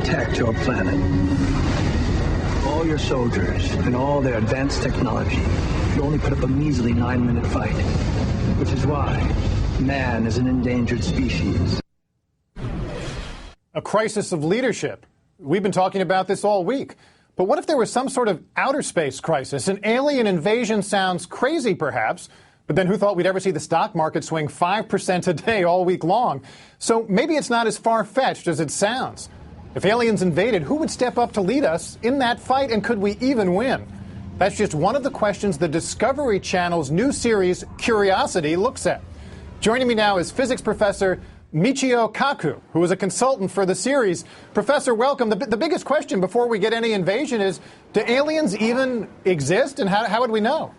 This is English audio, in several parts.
protect your planet. All your soldiers and all their advanced technology could only put up a measly 9-minute fight, which is why man is an endangered species. A crisis of leadership. We've been talking about this all week. But what if there was some sort of outer space crisis? An alien invasion sounds crazy, perhaps, but then who thought we'd ever see the stock market swing 5% a day all week long? So maybe it's not as far-fetched as it sounds. If aliens invaded, who would step up to lead us in that fight, and could we even win? That's just one of the questions the Discovery Channel's new series, Curiosity, looks at. Joining me now is physics professor Michio Kaku, who is a consultant for the series. Professor, welcome. The biggest question before we get any invasion is, do aliens even exist, and how would we know?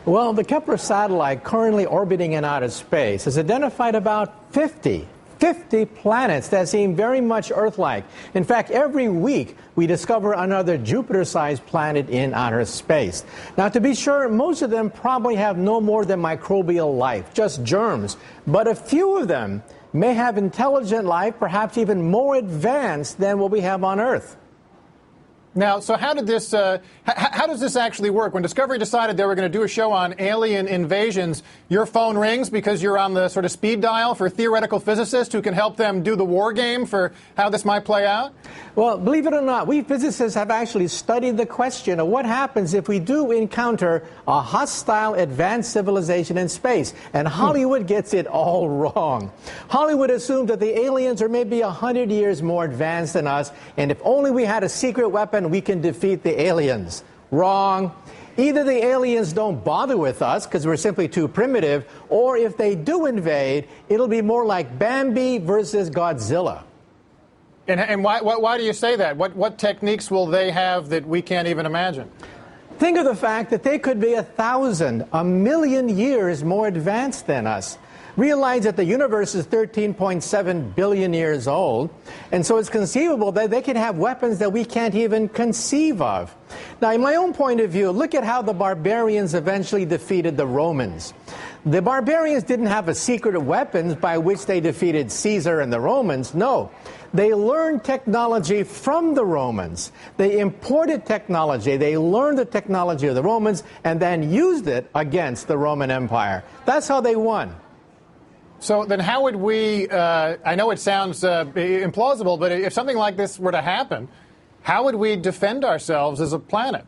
Well, the Kepler satellite currently orbiting in outer space has identified about 50 planets that seem very much Earth-like. In fact, every week we discover another Jupiter-sized planet in outer space. Now, to be sure, most of them probably have no more than microbial life, just germs. But a few of them may have intelligent life, perhaps even more advanced than what we have on Earth. Now, so how does this actually work? When Discovery decided they were going to do a show on alien invasions, your phone rings because you're on the sort of speed dial for theoretical physicists who can help them do the war game for how this might play out? Well, believe it or not, we physicists have actually studied the question of what happens if we do encounter a hostile advanced civilization in space. And Hollywood gets it all wrong. Hollywood assumes that the aliens are maybe 100 years more advanced than us, and if only we had a secret weapon, we can defeat the aliens. Wrong. Either the aliens don't bother with us because we're simply too primitive, or if they do invade, it'll be more like Bambi versus Godzilla. And why do you say that? What techniques will they have that we can't even imagine? Think of the fact that they could be 1,000, 1,000,000 years more advanced than us. Realize that the universe is 13.7 billion years old, and so it's conceivable that they can have weapons that we can't even conceive of. Now, in my own point of view, look at how the barbarians eventually defeated the Romans. The barbarians didn't have a secret of weapons by which they defeated Caesar and the Romans. No. They learned technology from the Romans. They imported technology. They learned the technology of the Romans and then used it against the Roman Empire. That's how they won. So then how would we, I know it sounds implausible, but if something like this were to happen, how would we defend ourselves as a planet?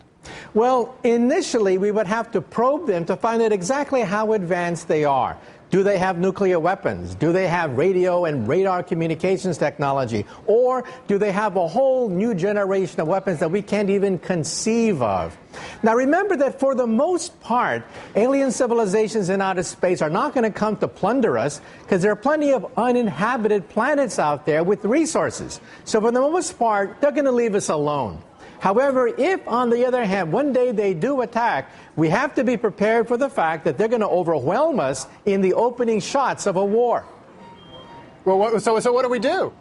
Well, initially we would have to probe them to find out exactly how advanced they are. Do they have nuclear weapons? Do they have radio and radar communications technology? Or do they have a whole new generation of weapons that we can't even conceive of? Now, remember that for the most part, alien civilizations in outer space are not going to come to plunder us because there are plenty of uninhabited planets out there with resources. So for the most part, they're going to leave us alone. However, if, on the other hand, one day they do attack, we have to be prepared for the fact that they're going to overwhelm us in the opening shots of a war. Well, so what do we do?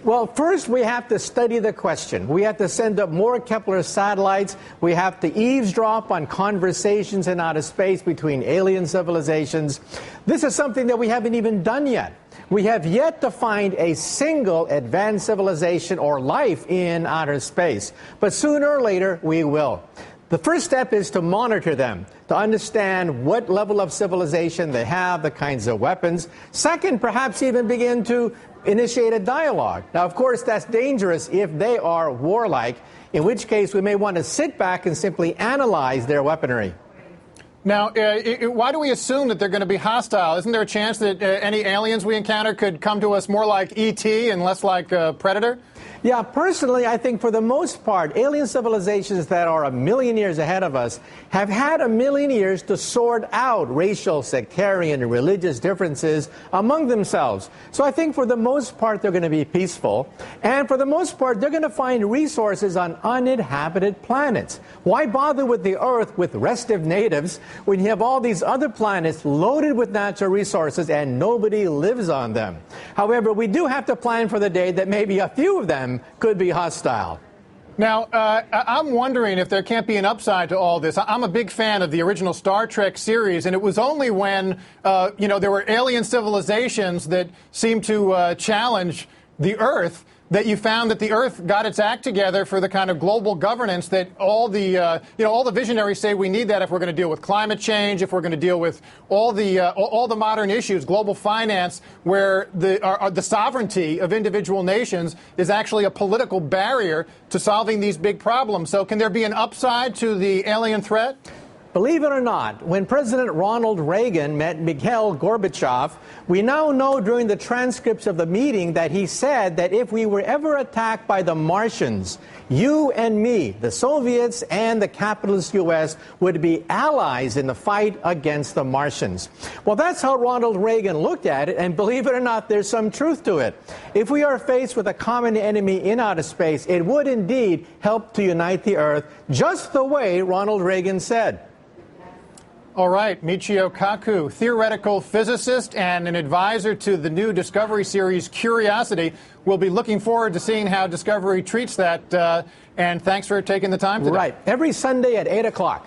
Well, first we have to study the question. We have to send up more Kepler satellites. We have to eavesdrop on conversations in outer space between alien civilizations. This is something that we haven't even done yet. We have yet to find a single advanced civilization or life in outer space. But sooner or later, we will. The first step is to monitor them, to understand what level of civilization they have, the kinds of weapons. Second, perhaps even begin to initiate a dialogue. Now, of course, that's dangerous if they are warlike, in which case we may want to sit back and simply analyze their weaponry. Now, why do we assume that they're going to be hostile? Isn't there a chance that any aliens we encounter could come to us more like E.T. and less like Predator? Yeah, personally, I think for the most part, alien civilizations that are 1,000,000 years ahead of us have had 1,000,000 years to sort out racial, sectarian, and religious differences among themselves. So I think for the most part, they're going to be peaceful. And for the most part, they're going to find resources on uninhabited planets. Why bother with the Earth with restive natives when you have all these other planets loaded with natural resources and nobody lives on them? However, we do have to plan for the day that maybe a few of them could be hostile. Now, I'm wondering if there can't be an upside to all this. I'm a big fan of the original Star Trek series, and it was only when, there were alien civilizations that seemed to challenge the Earth that you found that the Earth got its act together for the kind of global governance that all the all the visionaries say we need that if we're going to deal with climate change, if we're going to deal with all the modern issues, global finance, where the sovereignty of individual nations is actually a political barrier to solving these big problems. So can there be an upside to the alien threat? Believe it or not, when President Ronald Reagan met Mikhail Gorbachev, we now know during the transcripts of the meeting that he said that if we were ever attacked by the Martians, you and me, the Soviets and the capitalist U.S., would be allies in the fight against the Martians. Well, that's how Ronald Reagan looked at it, and believe it or not, there's some truth to it. If we are faced with a common enemy in outer space, it would indeed help to unite the Earth, just the way Ronald Reagan said. All right, Michio Kaku, theoretical physicist and an advisor to the new Discovery series Curiosity. We'll be looking forward to seeing how Discovery treats that. And thanks for taking the time today. Right. Every Sunday at 8 o'clock.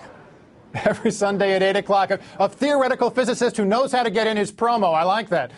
Every Sunday at 8 o'clock. A theoretical physicist who knows how to get in his promo. I like that.